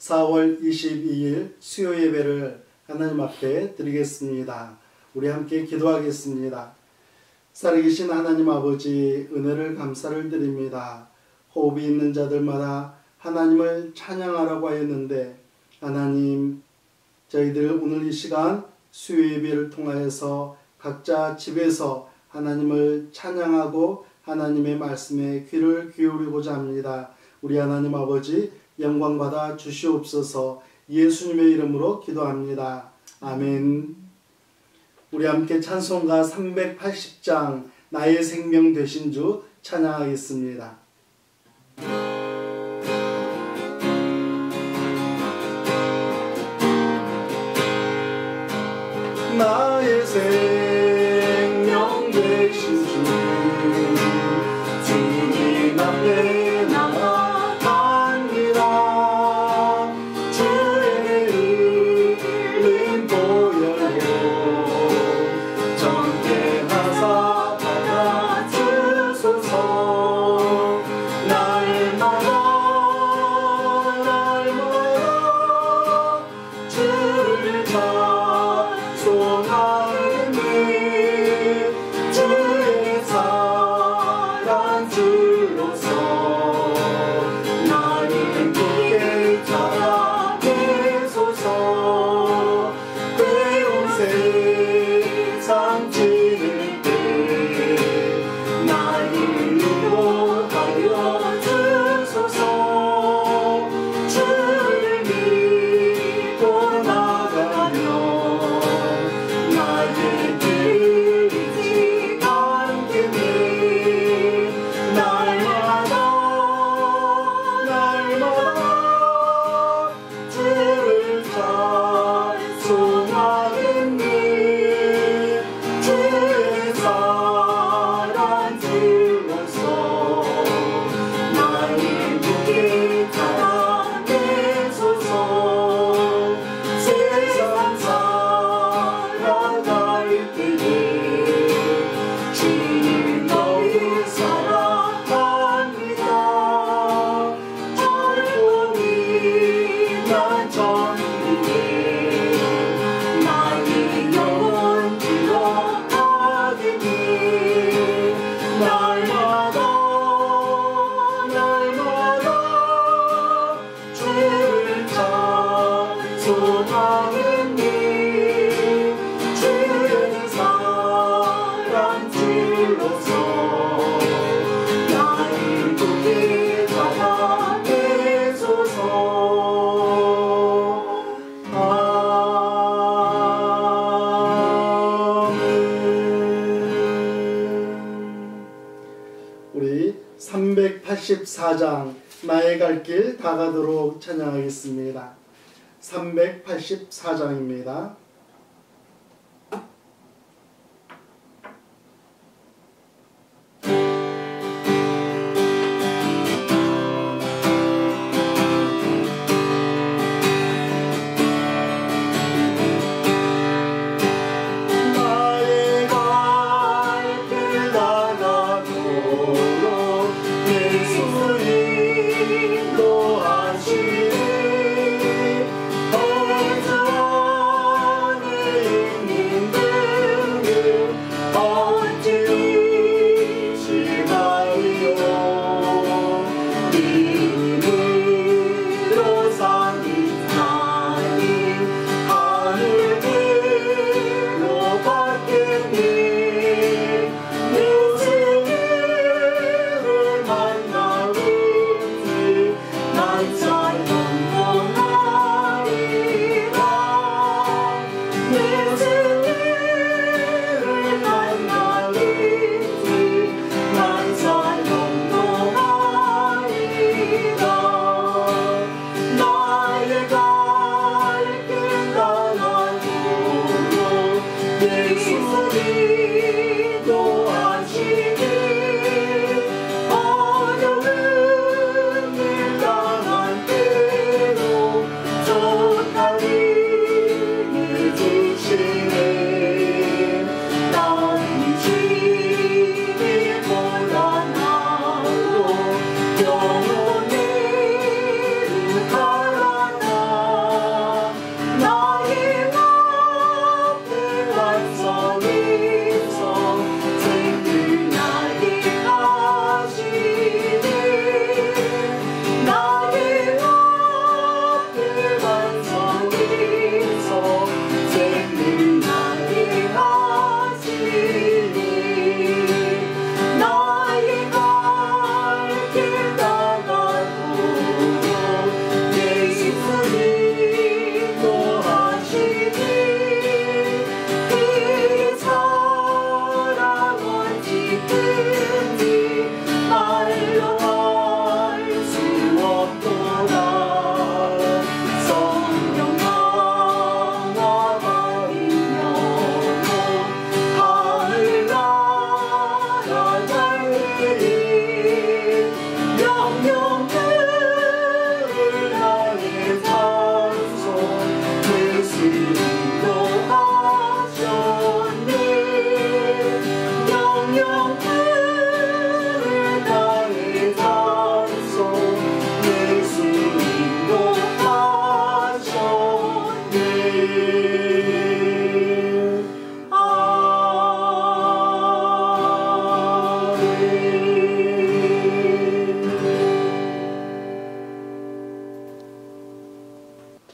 4월 22일 수요 예배를 하나님 앞에 드리겠습니다. 우리 함께 기도하겠습니다. 살아계신 하나님 아버지, 은혜를 감사를 드립니다. 호흡이 있는 자들마다 하나님을 찬양하라고 하였는데, 하나님, 저희들 오늘 이 시간 수요 예배를 통하여서 각자 집에서 하나님을 찬양하고 하나님의 말씀에 귀를 기울이고자 합니다. 우리 하나님 아버지, 영광받아 주시옵소서. 예수님의 이름으로 기도합니다. 아멘. 우리 함께 찬송가 380장 나의 생명 되신 주 찬양하겠습니다. 나의 생명 되신 주, 주님 앞에 나아갑니다. 주의 흘린 보혈로 정죄하사 받아주소서. 날마다 주를 찬송하니 주의 사랑 줄로서 나를 굳게 자라내소서. 외로운 세상 지를 때 나를 위로하여 주소서. 주를 믿고 나가며 나의 길을 잃지 않겠네. 날마다 주를 찬송하겠네. 주의 사랑 들어서 나를 굳게 자라내소서. 세상 살아갈 때에 주님 너희 사랑합니다. 절분이 난 전국에 나의 영혼 들어가겠니. 날마다 주를 찬송하겠니. 주의 사랑 줄로서 나를 굳게 잡아내소서. 아멘. 우리 384장 나의 갈 길 다가도록 찬양하겠습니다. 384장입니다. 나의 갈 길 다가도록 예수 인도하시니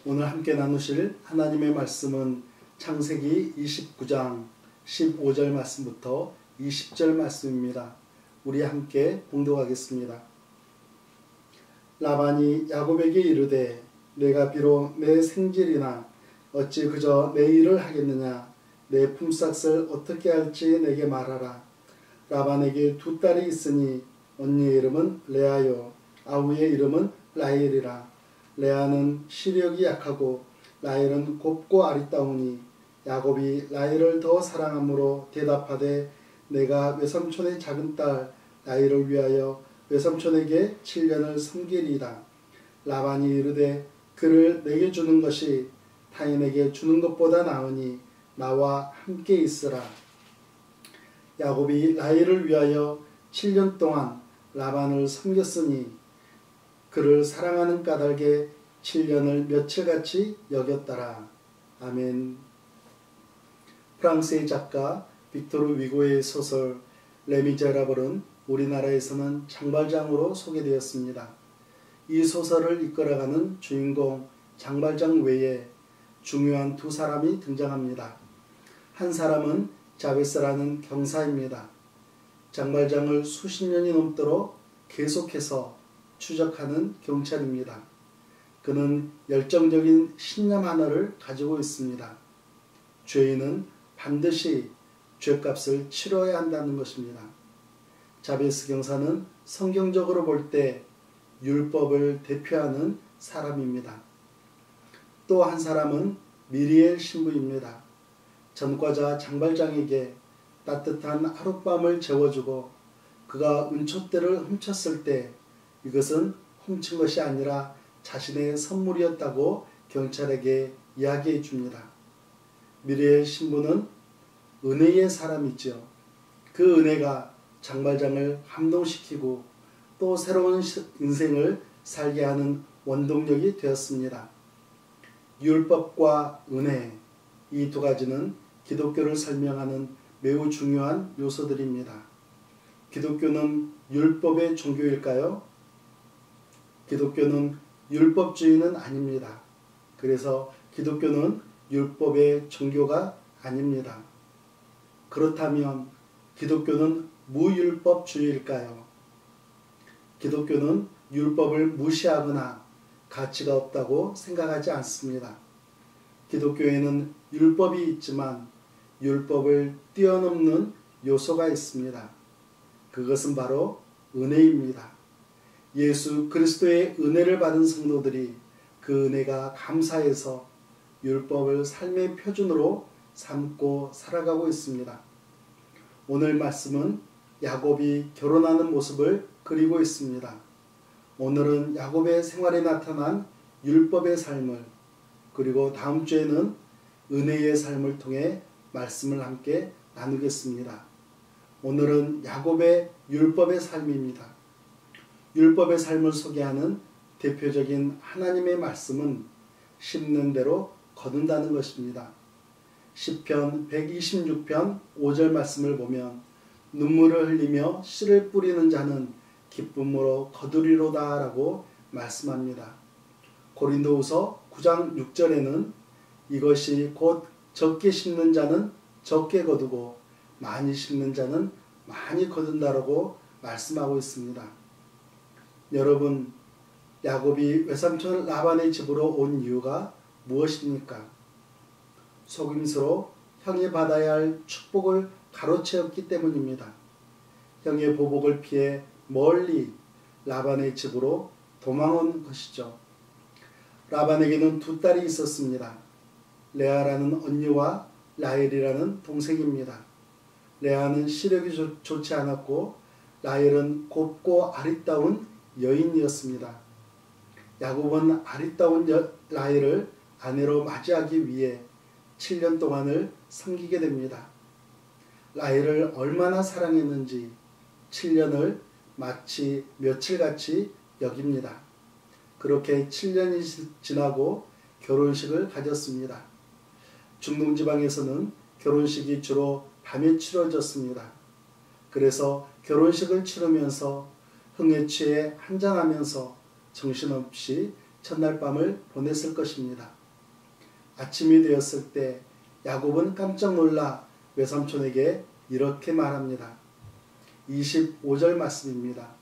오늘 함께 나누실 하나님의 말씀은 창세기 29장 15절 말씀부터 20절 말씀입니다. 우리 함께 봉독하겠습니다. 라반이 야곱에게 이르되 내가 비록 내 생질이나 어찌 그저 내 일을 하겠느냐. 내 품삯을 어떻게 할지 내게 말하라. 라반에게 두 딸이 있으니 언니의 이름은 레아요 아우의 이름은 라헬이라. 레아는 시력이 약하고 라헬은 곱고 아리따우니 야곱이 라헬을 더 사랑함으로 대답하되 내가 외삼촌의 작은 딸 라헬을 위하여 외삼촌에게 7년을 섬기리이다. 라반이 이르되 그를 내게 주는 것이 타인에게 주는 것보다 나으니 나와 함께 있으라. 야곱이 라헬을 위하여 7년 동안 라반을 섬겼으니 그를 사랑하는 까닭에 7년을 며칠같이 여겼더라. 아멘. 프랑스의 작가 빅토르 위고의 소설 레미제라블은 우리나라에서는 장발장으로 소개되었습니다. 이 소설을 이끌어가는 주인공 장발장 외에 중요한 두 사람이 등장합니다. 한 사람은 자베스라는 경사입니다. 장발장을 수십 년이 넘도록 계속해서 추적하는 경찰입니다. 그는 열정적인 신념 하나를 가지고 있습니다. 죄인은 반드시 죄값을 치러야 한다는 것입니다. 자베스 경사는 성경적으로 볼 때 율법을 대표하는 사람입니다. 또 한 사람은 미리엘 신부입니다. 전과자 장발장에게 따뜻한 하룻밤을 재워주고 그가 은촛대를 훔쳤을 때 이것은 훔친 것이 아니라 자신의 선물이었다고 경찰에게 이야기해 줍니다. 미리엘 신부는 은혜의 사람이죠. 그 은혜가 장발장을 감동시키고 또 새로운 인생을 살게 하는 원동력이 되었습니다. 율법과 은혜, 이 두 가지는 기독교를 설명하는 매우 중요한 요소들입니다. 기독교는 율법의 종교일까요? 기독교는 율법주의는 아닙니다. 그래서 기독교는 율법의 종교가 아닙니다. 그렇다면 기독교는 무율법주의일까요? 기독교는 율법을 무시하거나 가치가 없다고 생각하지 않습니다. 기독교에는 율법이 있지만 율법을 뛰어넘는 요소가 있습니다. 그것은 바로 은혜입니다. 예수 그리스도의 은혜를 받은 성도들이 그 은혜가 감사해서 율법을 삶의 표준으로 삼고 살아가고 있습니다. 오늘 말씀은 야곱이 결혼하는 모습을 그리고 있습니다. 오늘은 야곱의 생활에 나타난 율법의 삶을, 그리고 다음 주에는 은혜의 삶을 통해 말씀을 함께 나누겠습니다. 오늘은 야곱의 율법의 삶입니다. 율법의 삶을 소개하는 대표적인 하나님의 말씀은 심는 대로 거둔다는 것입니다. 시편 126편 5절 말씀을 보면 눈물을 흘리며 씨를 뿌리는 자는 기쁨으로 거두리로다 라고 말씀합니다. 고린도후서 9장 6절에는 이것이 곧 적게 심는 자는 적게 거두고 많이 심는 자는 많이 거둔다라고 말씀하고 있습니다. 여러분, 야곱이 외삼촌 라반의 집으로 온 이유가 무엇입니까? 속임수로 형이 받아야 할 축복을 가로채었기 때문입니다. 형의 보복을 피해 멀리 라반의 집으로 도망온 것이죠. 라반에게는 두 딸이 있었습니다. 레아라는 언니와 라헬이라는 동생입니다. 레아는 시력이 좋지 않았고 라헬은 곱고 아리따운 여인이었습니다. 야곱은 아리따운 라헬을 아내로 맞이하기 위해 7년 동안을 섬기게 됩니다. 라헬을 얼마나 사랑했는지 7년을 마치 며칠같이 여깁니다. 그렇게 7년이 지나고 결혼식을 가졌습니다. 중동지방에서는 결혼식이 주로 밤에 치러졌습니다. 그래서 결혼식을 치르면서 흥에 취해 한잔하면서 정신없이 첫날 밤을 보냈을 것입니다. 아침이 되었을 때 야곱은 깜짝 놀라 외삼촌에게 이렇게 말합니다. 25절 말씀입니다.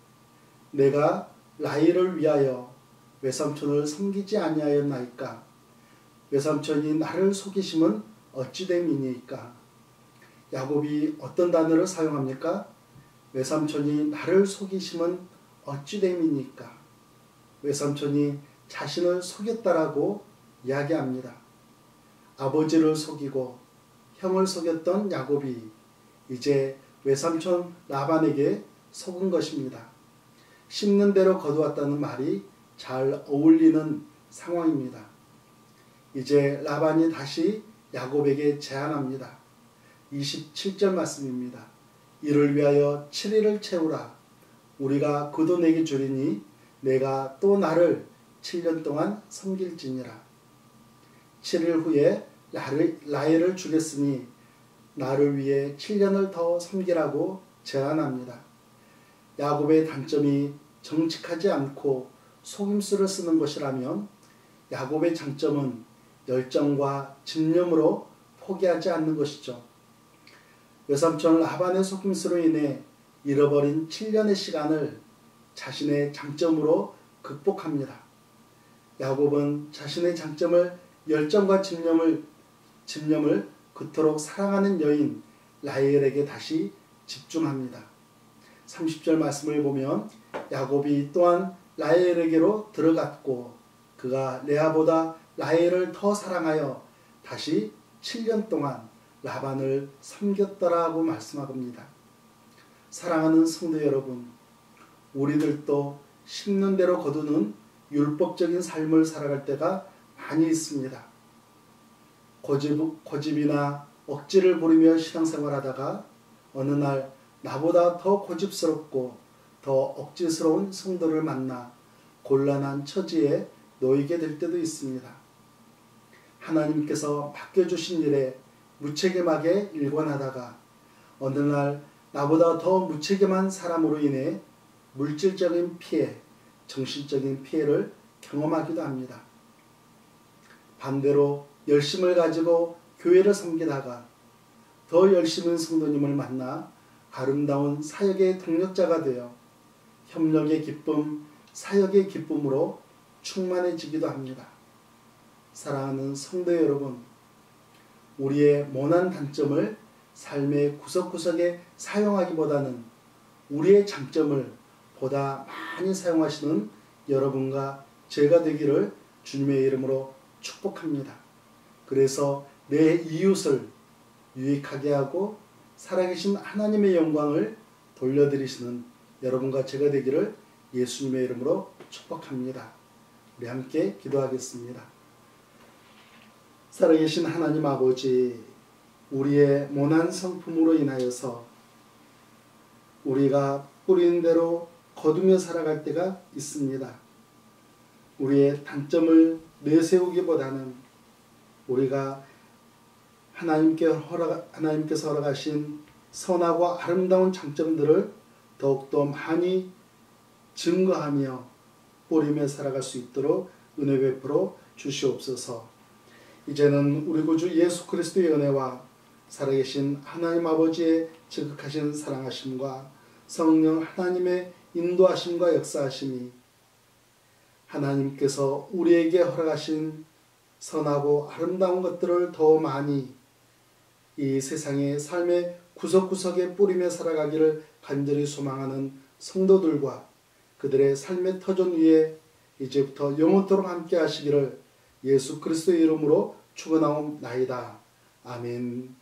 내가 라헬을 위하여 외삼촌을 섬기지 아니하였나이까? 외삼촌이 나를 속이심은 어찌 됨이니이까? 야곱이 어떤 단어를 사용합니까? 외삼촌이 나를 속이심은 어찌 됨이니까? 외삼촌이 자신을 속였다라고 이야기합니다. 아버지를 속이고 형을 속였던 야곱이 이제 외삼촌 라반에게 속은 것입니다. 심는 대로 거두었다는 말이 잘 어울리는 상황입니다. 이제 라반이 다시 야곱에게 제안합니다. 27절 말씀입니다. 이를 위하여 7일을 채우라. 우리가 그도 내게 주리니 내가 또 나를 7년 동안 섬길지니라. 7일 후에 라헬을 주겠으니 나를 위해 7년을 더 섬기라고 제안합니다. 야곱의 단점이 정직하지 않고 속임수를 쓰는 것이라면 야곱의 장점은 열정과 집념으로 포기하지 않는 것이죠. 외삼촌 라반의 속임수로 인해 잃어버린 7년의 시간을 자신의 장점으로 극복합니다. 야곱은 자신의 장점을 열정과 집념을 그토록 사랑하는 여인 라헬에게 다시 집중합니다. 30절 말씀을 보면 야곱이 또한 라헬에게로 들어갔고 그가 레아보다 라헬을 더 사랑하여 다시 7년 동안 라반을 섬겼더라고 말씀합니다. 사랑하는 성도 여러분, 우리들도 심는 대로 거두는 율법적인 삶을 살아갈 때가 많이 있습니다. 고집이나 억지를 부리며 신앙생활하다가 어느 날 나보다 더 고집스럽고 더 억지스러운 성도를 만나 곤란한 처지에 놓이게 될 때도 있습니다. 하나님께서 맡겨주신 일에 무책임하게 일관하다가 어느 날 나보다 더 무책임한 사람으로 인해 물질적인 피해, 정신적인 피해를 경험하기도 합니다. 반대로 열심을 가지고 교회를 섬기다가 더 열심인 성도님을 만나 아름다운 사역의 동력자가 되어 협력의 기쁨, 사역의 기쁨으로 충만해지기도 합니다. 사랑하는 성도 여러분, 우리의 모난 단점을 삶의 구석구석에 사용하기보다는 우리의 장점을 보다 많이 사용하시는 여러분과 제가 되기를 주님의 이름으로 축복합니다. 그래서 내 이웃을 유익하게 하고 살아계신 하나님의 영광을 돌려드리시는 여러분과 제가 되기를 예수님의 이름으로 축복합니다. 우리 함께 기도하겠습니다. 살아계신 하나님 아버지, 우리의 모난 성품으로 인하여서 우리가 뿌린 대로 거두며 살아갈 때가 있습니다. 우리의 단점을 내세우기보다는 우리가 하나님께서 허락하신 선하고 아름다운 장점들을 더욱더 많이 증거하며 뿌리며 살아갈 수 있도록 은혜 베풀어 주시옵소서. 이제는 우리 구주 예수 그리스도의 은혜와 살아계신 하나님 아버지의 지극하신 사랑하심과 성령 하나님의 인도하심과 역사하심이 하나님께서 우리에게 허락하신 선하고 아름다운 것들을 더 많이 이 세상의 삶의 구석구석에 뿌리며 살아가기를 간절히 소망하는 성도들과 그들의 삶의 터전 위에 이제부터 영원토록 함께 하시기를 예수 그리스도의 이름으로 축원하옵나이다. 아멘.